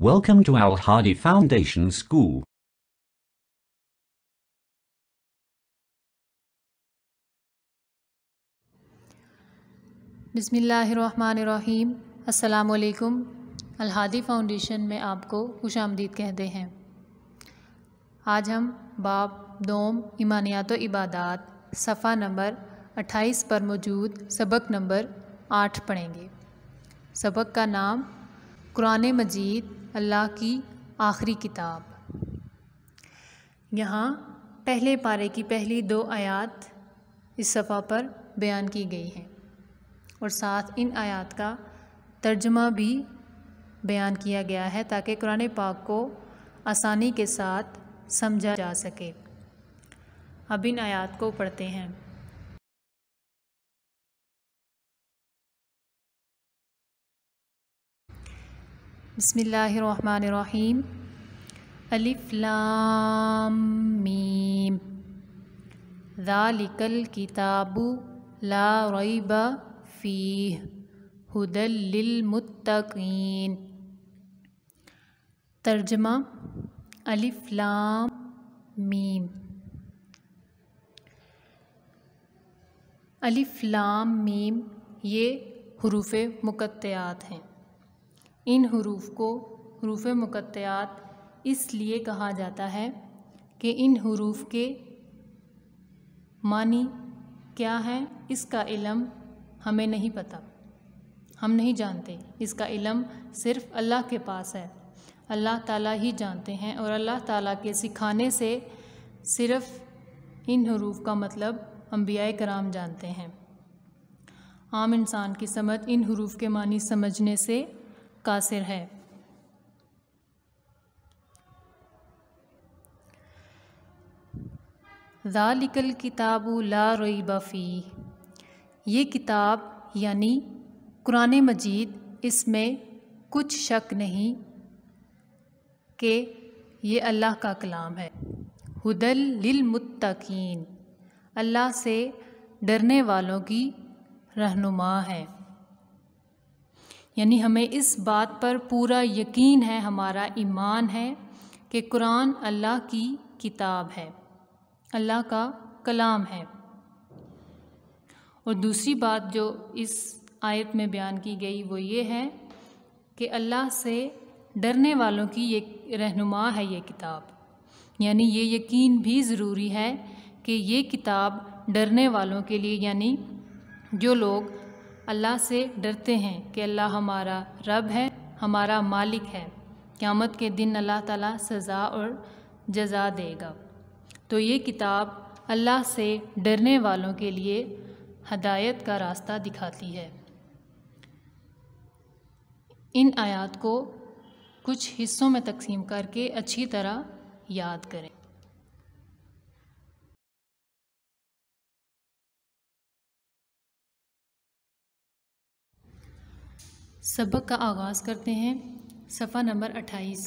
Welcome to Al Hadi Foundation School. بسم اللہ الرحمن الرحیم۔ السلام علیکم۔ الہادی فاؤنڈیشن میں آپ کو خوش آمدید کہتے ہیں۔ آج ہم باب دوم ایمانیات و عبادات صفحہ نمبر 28 پر موجود سبق نمبر 8 پڑھیں گے۔ سبق کا نام قرآن مجید اللہ کی آخری کتاب۔ یہاں پہلے پارے کی پہلی 2 آیات اس صفحہ پر بیان کی گئی ہیں اور ساتھ ان آیات کا ترجمہ بھی بیان کیا گیا ہے تاکہ قرآن پاک کو آسانی کے ساتھ سمجھا جا سکے۔ اب ان آیات کو پڑھتے ہیں۔ بسم اللہ الرحمن الرحیم۔ الف لام میم ذالک الکتاب لا ریب فیہ ھدی للمتقین۔ ترجمہ: الف لام میم۔ الف لام میم یہ حروف مقطعات ہیں۔ ان حروف کو حروف مقطعات اس لیے کہا جاتا ہے کہ ان حروف کے معنی کیا ہے اس کا علم ہمیں نہیں پتہ، ہم نہیں جانتے۔ اس کا علم صرف اللہ کے پاس ہے، اللہ تعالیٰ ہی جانتے ہیں، اور اللہ تعالیٰ کے سکھانے سے صرف ان حروف کا مطلب انبیاء کرام جانتے ہیں۔ عام انسان کی سمجھ ان حروف کے معنی سمجھنے سے قاصر ہے۔ ذالک الکتاب لا ریب فیہ، یہ کتاب یعنی قرآن مجید، اس میں کچھ شک نہیں کہ یہ اللہ کا کلام ہے۔ ھدی للمتقین، اللہ سے ڈرنے والوں کی رہنما ہے۔ یعنی ہمیں اس بات پر پورا یقین ہے، ہمارا ایمان ہے کہ قرآن اللہ کی کتاب ہے، اللہ کا کلام ہے۔ اور دوسری بات جو اس آیت میں بیان کی گئی وہ یہ ہے کہ اللہ سے ڈرنے والوں کی یہ رہنما ہے یہ کتاب۔ یعنی یہ یقین بھی ضروری ہے کہ یہ کتاب ڈرنے والوں کے لیے، یعنی جو لوگ اللہ سے ڈرتے ہیں کہ اللہ ہمارا رب ہے، ہمارا مالک ہے، قیامت کے دن اللہ تعالیٰ سزا اور جزا دے گا، تو یہ کتاب اللہ سے ڈرنے والوں کے لیے ہدایت کا راستہ دکھاتی ہے۔ ان آیات کو کچھ حصوں میں تقسیم کر کے اچھی طرح یاد کریں۔ سبق کا آغاز کرتے ہیں۔ صفحہ نمبر 28،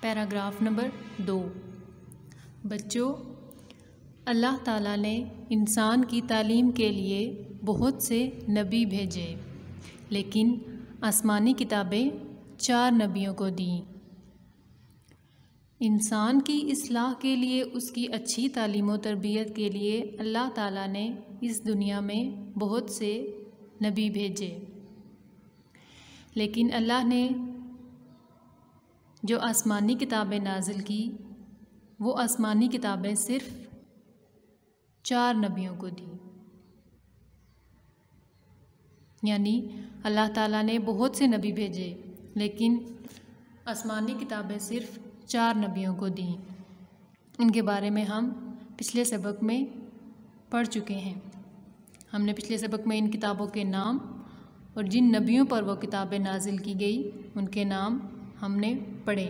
پیراگراف نمبر 2۔ بچوں، اللہ تعالیٰ نے انسان کی تعلیم کے لیے بہت سے نبی بھیجے، لیکن آسمانی کتابیں 4 نبیوں کو دیں۔ انسان کی اصلاح کے لیے، اس کی اچھی تعلیم و تربیت کے لیے اللہ تعالیٰ نے اس دنیا میں بہت سے نبی بھیجے، لیکن اللہ نے جو آسمانی کتابیں نازل کی وہ آسمانی کتابیں صرف 4 نبیوں کو دی۔ یعنی اللہ تعالیٰ نے بہت سے نبی بھیجے لیکن آسمانی کتابیں صرف 4 نبیوں کو دیں۔ ان کے بارے میں ہم پچھلے سبق میں پڑھ چکے ہیں۔ ہم نے پچھلے سبق میں ان کتابوں کے نام اور جن نبیوں پر وہ کتابیں نازل کی گئی ان کے نام ہم نے پڑھے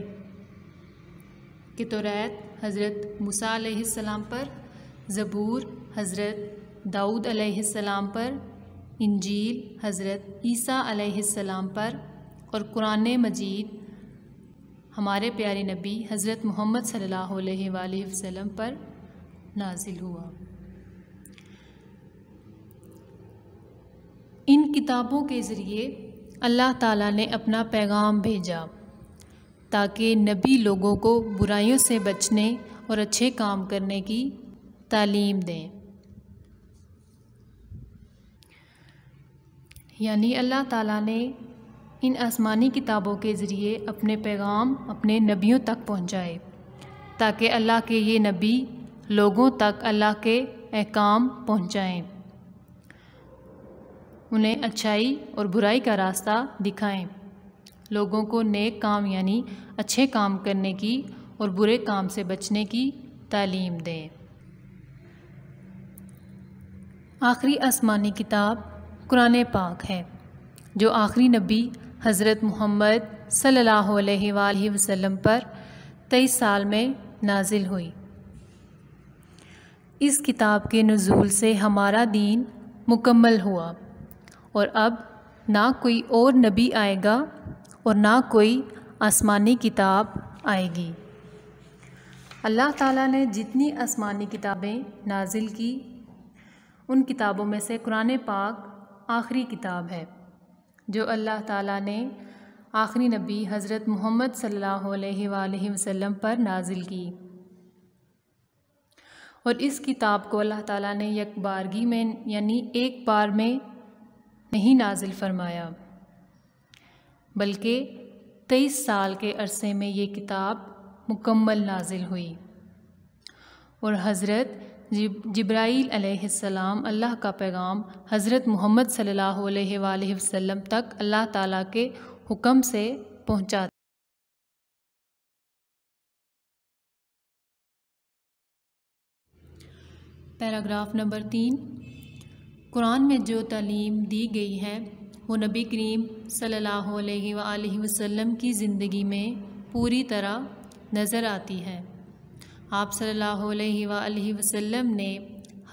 کہ توریت حضرت موسیٰ علیہ السلام پر، زبور حضرت داؤد علیہ السلام پر، انجیل حضرت عیسیٰ علیہ السلام پر، اور قرآن مجید ہمارے پیارے نبی حضرت محمد صلی اللہ علیہ وآلہ وسلم پر نازل ہوا۔ ان کتابوں کے ذریعے اللہ تعالیٰ نے اپنا پیغام بھیجا تاکہ نبی لوگوں کو برائیوں سے بچنے اور اچھے کام کرنے کی تعلیم دیں۔ یعنی اللہ تعالیٰ نے ان آسمانی کتابوں کے ذریعے اپنے پیغام اپنے نبیوں تک پہنچائے تاکہ اللہ کے یہ نبی لوگوں تک اللہ کے احکام پہنچائیں، انہیں اچھائی اور برائی کا راستہ دکھائیں، لوگوں کو نیک کام یعنی اچھے کام کرنے کی اور برے کام سے بچنے کی تعلیم دیں۔ آخری آسمانی کتاب قرآن پاک ہے جو آخری نبی حضرت محمد صلی اللہ علیہ وآلہ وسلم پر 23 سال میں نازل ہوئی۔ اس کتاب کے نزول سے ہمارا دین مکمل ہوا اور اب نہ کوئی اور نبی آئے گا اور نہ کوئی آسمانی کتاب آئے گی۔ اللہ تعالیٰ نے جتنی آسمانی کتابیں نازل کی ان کتابوں میں سے قرآن پاک آخری کتاب ہے جو اللہ تعالیٰ نے آخری نبی حضرت محمد صلی اللہ علیہ وآلہ وسلم پر نازل کی، اور اس کتاب کو اللہ تعالیٰ نے یک بارگی میں یعنی ایک بار میں نہیں نازل فرمایا بلکہ 23 سال کے عرصے میں یہ کتاب مکمل نازل ہوئی، اور حضرت جبرائیل علیہ السلام اللہ کا پیغام حضرت محمد صلی اللہ علیہ وآلہ وسلم تک اللہ تعالیٰ کے حکم سے پہنچاتے۔ پیراگراف نمبر 3، قرآن میں جو تعلیم دی گئی ہے وہ نبی کریم صلی اللہ علیہ وآلہ وسلم کی زندگی میں پوری طرح نظر آتی ہے۔ آپ صلی اللہ علیہ وآلہ وسلم نے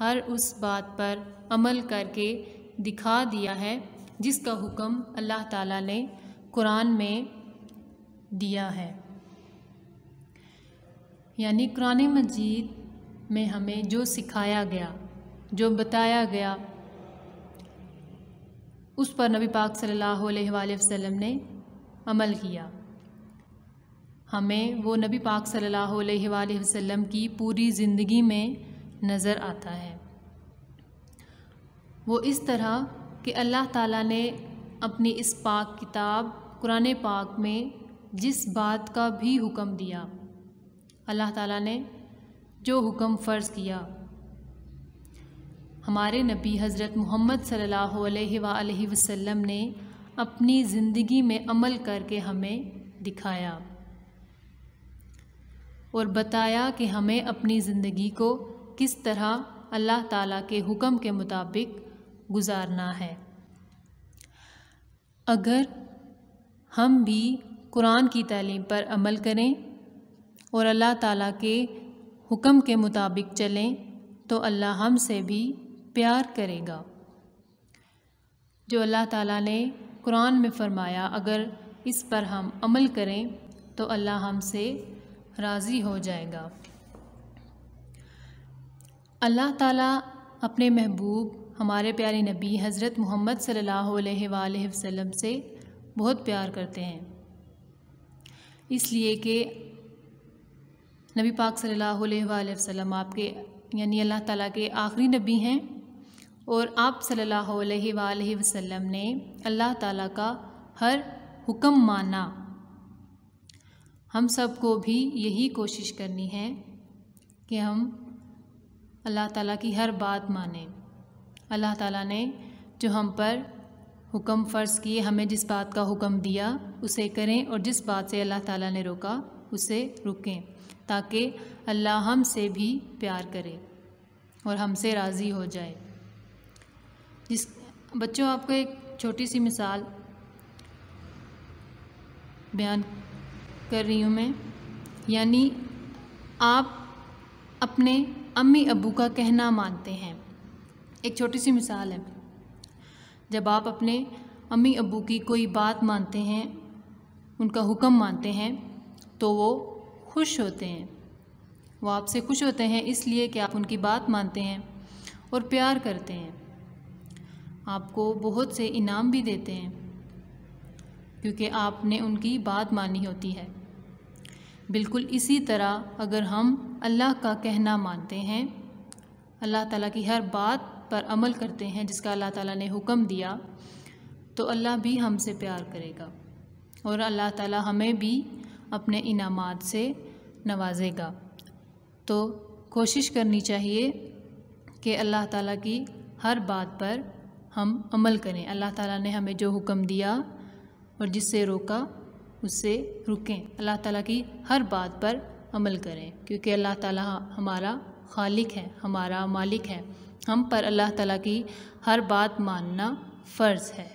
ہر اس بات پر عمل کر کے دکھا دیا ہے جس کا حکم اللہ تعالیٰ نے قرآن میں دیا ہے۔ یعنی قرآن مجید میں ہمیں جو سکھایا گیا، جو بتایا گیا، اس پر نبی پاک صلی اللہ علیہ وآلہ وسلم نے عمل کیا۔ ہمیں وہ نبی پاک صلی اللہ علیہ وآلہ وسلم کی پوری زندگی میں نظر آتا ہے۔ وہ اس طرح کہ اللہ تعالیٰ نے اپنی اس پاک کتاب قرآن پاک میں جس بات کا بھی حکم دیا، اللہ تعالیٰ نے جو حکم فرض کیا، ہمارے نبی حضرت محمد صلی اللہ علیہ وآلہ وسلم نے اپنی زندگی میں عمل کر کے ہمیں دکھایا اور بتایا کہ ہمیں اپنی زندگی کو کس طرح اللہ تعالیٰ کے حکم کے مطابق گزارنا ہے۔ اگر ہم بھی قرآن کی تعلیم پر عمل کریں اور اللہ تعالیٰ کے حکم کے مطابق چلیں تو اللہ ہم سے بھی پیار کرے گا۔ جو اللہ تعالیٰ نے قرآن میں فرمایا اگر اس پر ہم عمل کریں تو اللہ ہم سے راضی ہو جائے گا۔ اللہ تعالیٰ اپنے محبوب ہمارے پیارے نبی حضرت محمد صلی اللہ علیہ وآلہ وسلم سے بہت پیار کرتے ہیں، اس لیے کہ نبی پاک صلی اللہ علیہ وآلہ وسلم آپ کے یعنی اللہ تعالیٰ کے آخری نبی ہیں، اور آپ صلی اللہ علیہ وآلہ وسلم نے اللہ تعالیٰ کا ہر حکم مانا۔ ہم سب کو بھی یہی کوشش کرنی ہے کہ ہم اللہ تعالیٰ کی ہر بات مانیں۔ اللہ تعالیٰ نے جو ہم پر حکم فرض کیے، ہمیں جس بات کا حکم دیا اسے کریں، اور جس بات سے اللہ تعالیٰ نے روکا اسے رکیں، تاکہ اللہ ہم سے بھی پیار کرے اور ہم سے راضی ہو جائے۔ بچوں، آپ کو ایک چھوٹی سی مثال بیان کر رہی ہوں میں، یعنی آپ اپنے امی ابو کا کہنا مانتے ہیں۔ ایک چھوٹی سی مثال ہے، جب آپ اپنے امی ابو کی کوئی بات مانتے ہیں، ان کا حکم مانتے ہیں تو وہ خوش ہوتے ہیں، وہ آپ سے خوش ہوتے ہیں اس لیے کہ آپ ان کی بات مانتے ہیں اور پیار کرتے ہیں، آپ کو بہت سے انعام بھی دیتے ہیں کیونکہ آپ نے ان کی بات مانی ہوتی ہے۔ بالکل اسی طرح اگر ہم اللہ کا کہنا مانتے ہیں، اللہ تعالیٰ کی ہر بات پر عمل کرتے ہیں جس کا اللہ تعالیٰ نے حکم دیا، تو اللہ بھی ہم سے پیار کرے گا اور اللہ تعالیٰ ہمیں بھی اپنے انعامات سے نوازے گا۔ تو کوشش کرنی چاہیے کہ اللہ تعالیٰ کی ہر بات پر ہم عمل کریں، اللہ تعالیٰ نے ہمیں جو حکم دیا اور جس سے روکا اس سے رکیں، اللہ تعالیٰ کی ہر بات پر عمل کریں، کیونکہ اللہ تعالیٰ ہمارا خالق ہے، ہمارا مالک ہے، ہم پر اللہ تعالیٰ کی ہر بات ماننا فرض ہے۔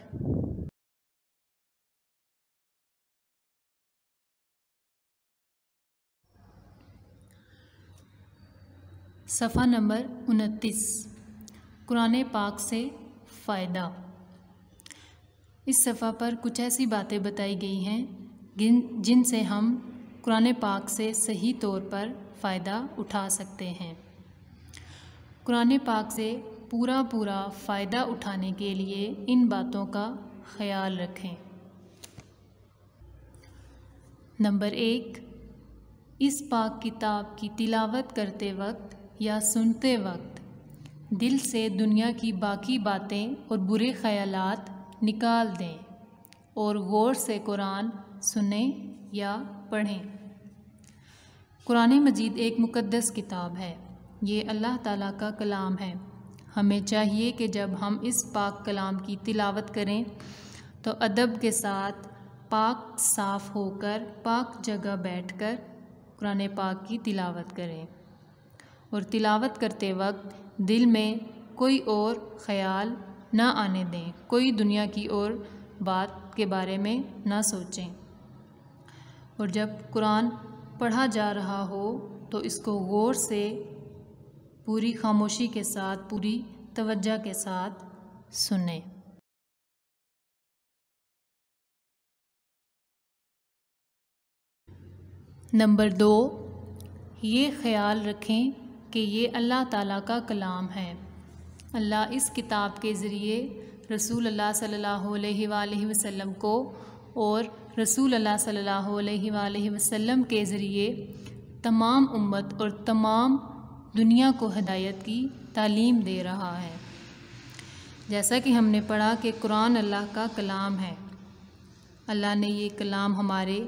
صفحہ نمبر 29، قرآن پاک سے فائدہ۔ اس صفحہ پر کچھ ایسی باتیں بتائی گئی ہیں جن سے ہم قرآن پاک سے صحیح طور پر فائدہ اٹھا سکتے ہیں۔ قرآن پاک سے پورا فائدہ اٹھانے کے لیے ان باتوں کا خیال رکھیں۔ نمبر 1، اس پاک کتاب کی تلاوت کرتے وقت یا سنتے وقت دل سے دنیا کی باقی باتیں اور برے خیالات نکال دیں اور غور سے قرآن سنیں یا پڑھیں۔ قرآن مجید ایک مقدس کتاب ہے، یہ اللہ تعالیٰ کا کلام ہے۔ ہمیں چاہیے کہ جب ہم اس پاک کلام کی تلاوت کریں تو ادب کے ساتھ پاک صاف ہو کر پاک جگہ بیٹھ کر قرآن پاک کی تلاوت کریں، اور تلاوت کرتے وقت دل میں کوئی اور خیال نہ آنے دیں، کوئی دنیا کی اور بات کے بارے میں نہ سوچیں، اور جب قرآن پڑھا جا رہا ہو تو اس کو غور سے پوری خاموشی کے ساتھ، پوری توجہ کے ساتھ سنیں۔ نمبر 2، یہ خیال رکھیں کہ یہ اللہ تعالیٰ کا کلام ہے۔ اللہ اس کتاب کے ذریعے رسول اللہ صلی اللہ علیہ وآلہ وسلم کو اور رسول اللہ صلی اللہ علیہ وآلہ وسلم کے ذریعے تمام امت اور تمام دنیا کو ہدایت کی تعلیم دے رہا ہے۔ جیسا کہ ہم نے پڑھا کہ قرآن اللہ کا کلام ہے، اللہ نے یہ کلام ہمارے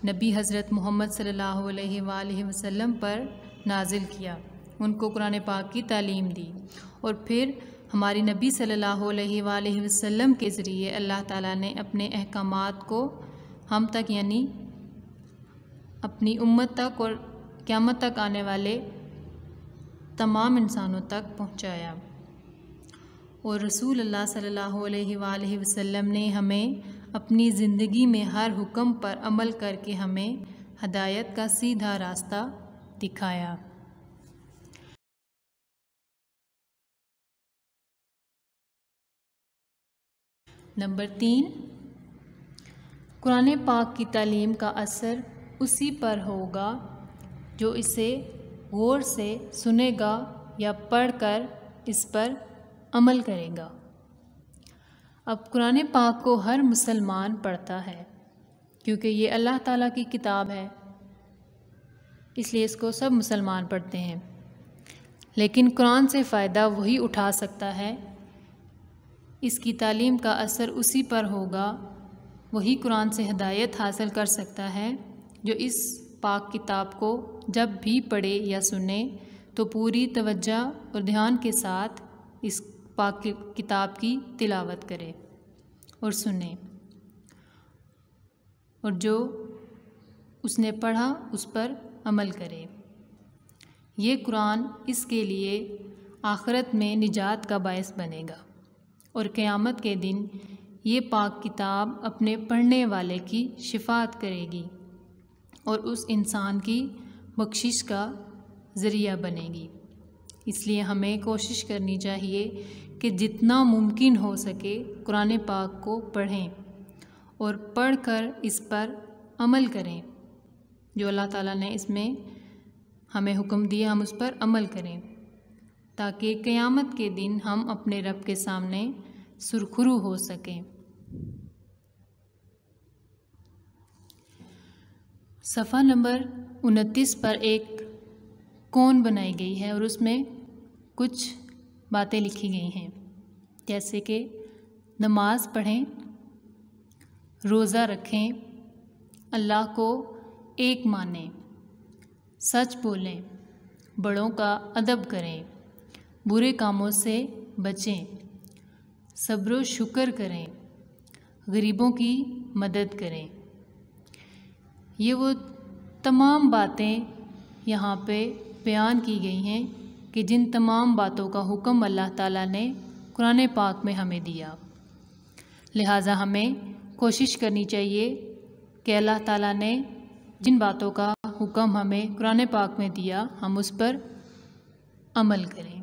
نبی حضرت محمد صلی اللہ علیہ وآلہ وسلم پر نازل کیا، ان کو قرآن پاک کی تعلیم دی، اور پھر ہماری نبی صلی اللہ علیہ وآلہ وسلم کے ذریعے اللہ تعالیٰ نے اپنے احکامات کو ہم تک، یعنی اپنی امت تک اور قیامت تک آنے والے تمام انسانوں تک پہنچایا، اور رسول اللہ صلی اللہ علیہ وآلہ وسلم نے ہمیں اپنی زندگی میں ہر حکم پر عمل کر کے ہمیں ہدایت کا سیدھا راستہ دکھایا۔ نمبر 3، قرآن پاک کی تعلیم کا اثر اسی پر ہوگا جو اسے غور سے سنے گا یا پڑھ کر اس پر عمل کرے گا۔ اب قرآن پاک کو ہر مسلمان پڑھتا ہے کیونکہ یہ اللہ تعالیٰ کی کتاب ہے، اس لیے اس کو سب مسلمان پڑھتے ہیں، لیکن قرآن سے فائدہ وہی اٹھا سکتا ہے، اس کی تعلیم کا اثر اسی پر ہوگا، وہی قرآن سے ہدایت حاصل کر سکتا ہے جو اس پاک کتاب کو جب بھی پڑھے یا سنے تو پوری توجہ اور دھیان کے ساتھ اس پاک کتاب کی تلاوت کرے اور سنے، اور جو اس نے پڑھا اس پر عمل کرے۔ یہ قرآن اس کے لیے آخرت میں نجات کا باعث بنے گا، اور قیامت کے دن یہ پاک کتاب اپنے پڑھنے والے کی شفاعت کرے گی اور اس انسان کی بخشش کا ذریعہ بنے گی۔ اس لیے ہمیں کوشش کرنی چاہیے کہ جتنا ممکن ہو سکے قرآن پاک کو پڑھیں اور پڑھ کر اس پر عمل کریں، جو اللہ تعالیٰ نے اس میں ہمیں حکم دیا ہم اس پر عمل کریں، تاکہ قیامت کے دن ہم اپنے رب کے سامنے سرخرو ہو سکیں۔ صفحہ نمبر 29 پر ایک کون بنائی گئی ہے اور اس میں کچھ باتیں لکھی گئی ہیں، جیسے کہ نماز پڑھیں، روزہ رکھیں، اللہ کو ایک مانیں، سچ بولیں، بڑوں کا ادب کریں، برے کاموں سے بچیں، صبر و شکر کریں، غریبوں کی مدد کریں۔ یہ وہ تمام باتیں یہاں پہ بیان کی گئی ہیں کہ جن تمام باتوں کا حکم اللہ تعالیٰ نے قرآن پاک میں ہمیں دیا، لہٰذا ہمیں کوشش کرنی چاہیے کہ اللہ تعالیٰ نے جن باتوں کا حکم ہمیں قرآن پاک میں دیا ہم اس پر عمل کریں۔